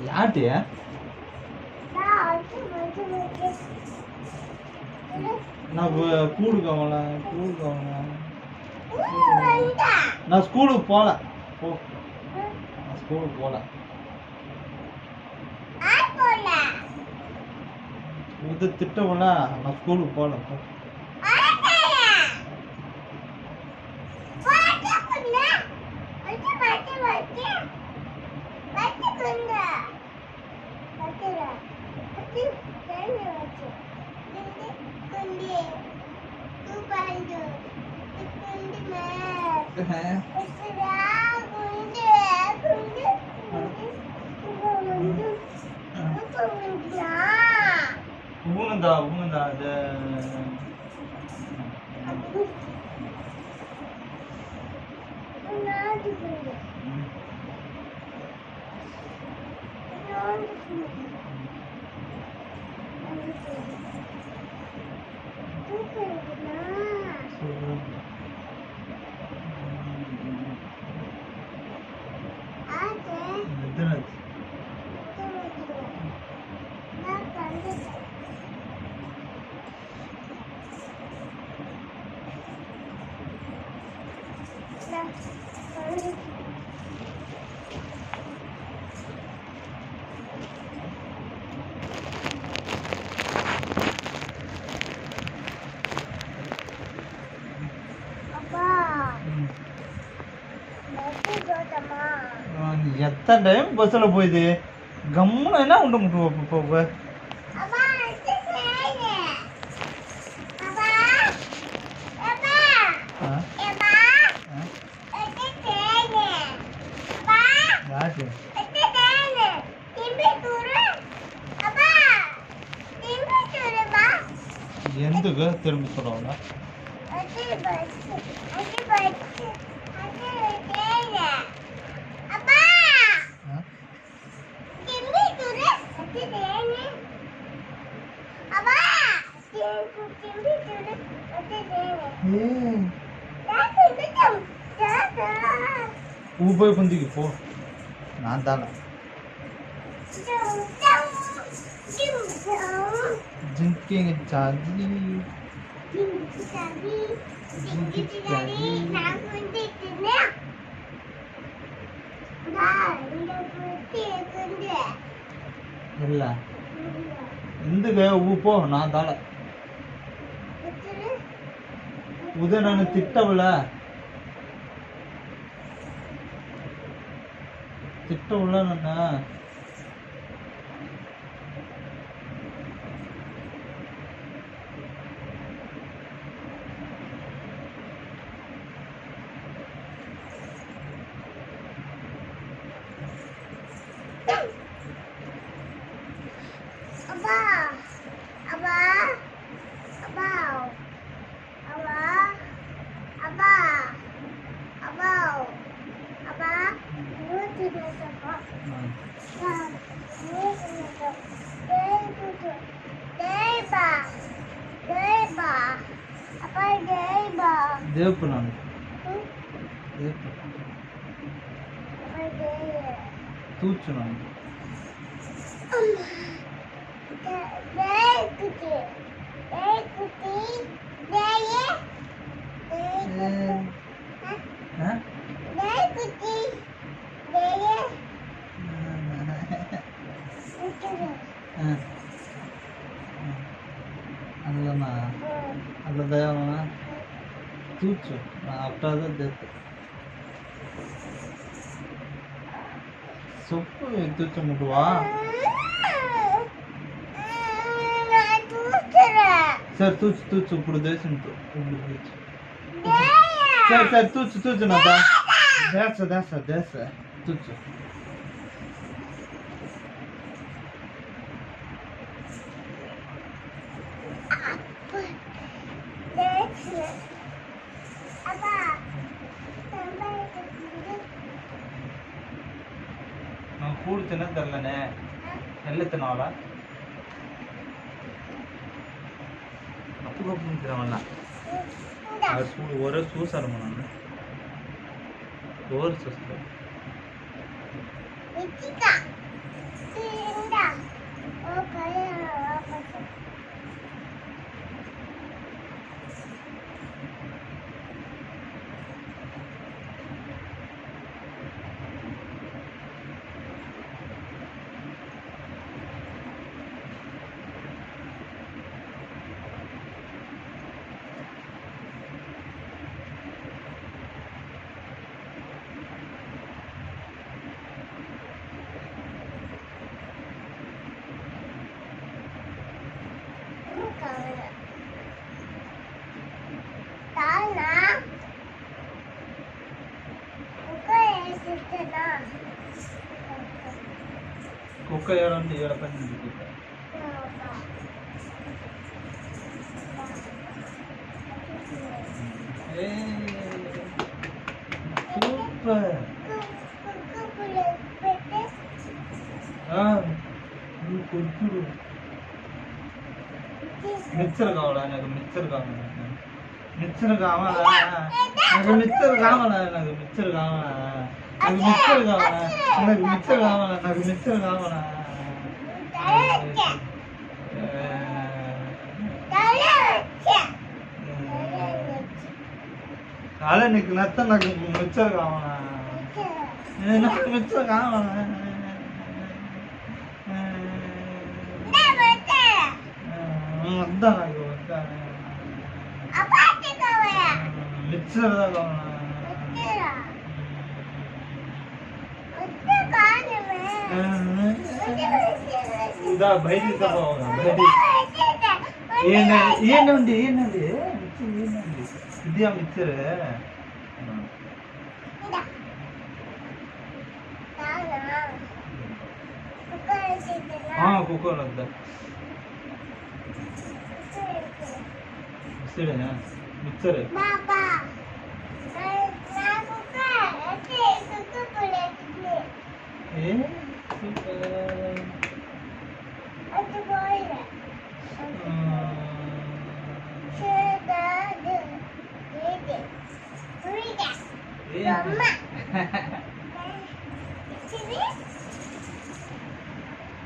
ಯಾಟಿ ನಾವು ಕೂಡ್ಗವಳ நான் ஸ்கூலுக்கு போகல போ நான் ஸ்கூலுக்கு போகல இது திட்டம்ல நான் ஸ்கூலுக்கு போகல போ ஊனுதா அது எத்தனை டைம் பஸ்ஸில் போயிது கம்முன்னு என்ன உண்டு முட்டு போக ఎందుకు తిరుగు சொல்றவங்க போய் குந்திக்கு போ நான் தானே जिंकेंगे चादी ಇಲ್ಲ ఎందుకు ఊపో నా దాడ ఉదయం నన్ను తిట్టవుల నన్ను देव नानु तूचु नानु अल्लाह तूचु आपटा देते सोप्पु तूचु मुटुवा सर तूचु इप्पुडु देसुंटु सर तूचु ना देस तूचु நான் கூடு தின்ன தரலனே எல்லத்தினால அப்போ தினவல்ல ஒரு சூசாரம் நான் ஒரு சூசாரம் కుక్క ఏడండి ఏడ పని కుక్క సూపర్ కొడుకుడు మిక్చర్ కావాలా నాకు మిక్చర్ కావాలా మిక్చర్ కావాలా నాకు మిక్చర్ కావాలా నాకు మిక్చర్ కావాలా నాకు మిక్చర్ కావాలా నాకు మిక్చర్ కావాలా నాకు మిక్చర్ కావాలా అదే నీకు నచ్చ నాకు మిక్చర్ కావాలా నాకు మిక్చర్ కావాలా వద్దా నాకు వద్దా మిక్చర్ కావాలా ఇదా బయటికి తప్పవా బయటికి ఏంటండి ఏంటండి ఏంటండి ఇది ఆ మిక్చర్ కుక్కర్ వద్దా మిక్చరేనా మిక్చర్ Mama.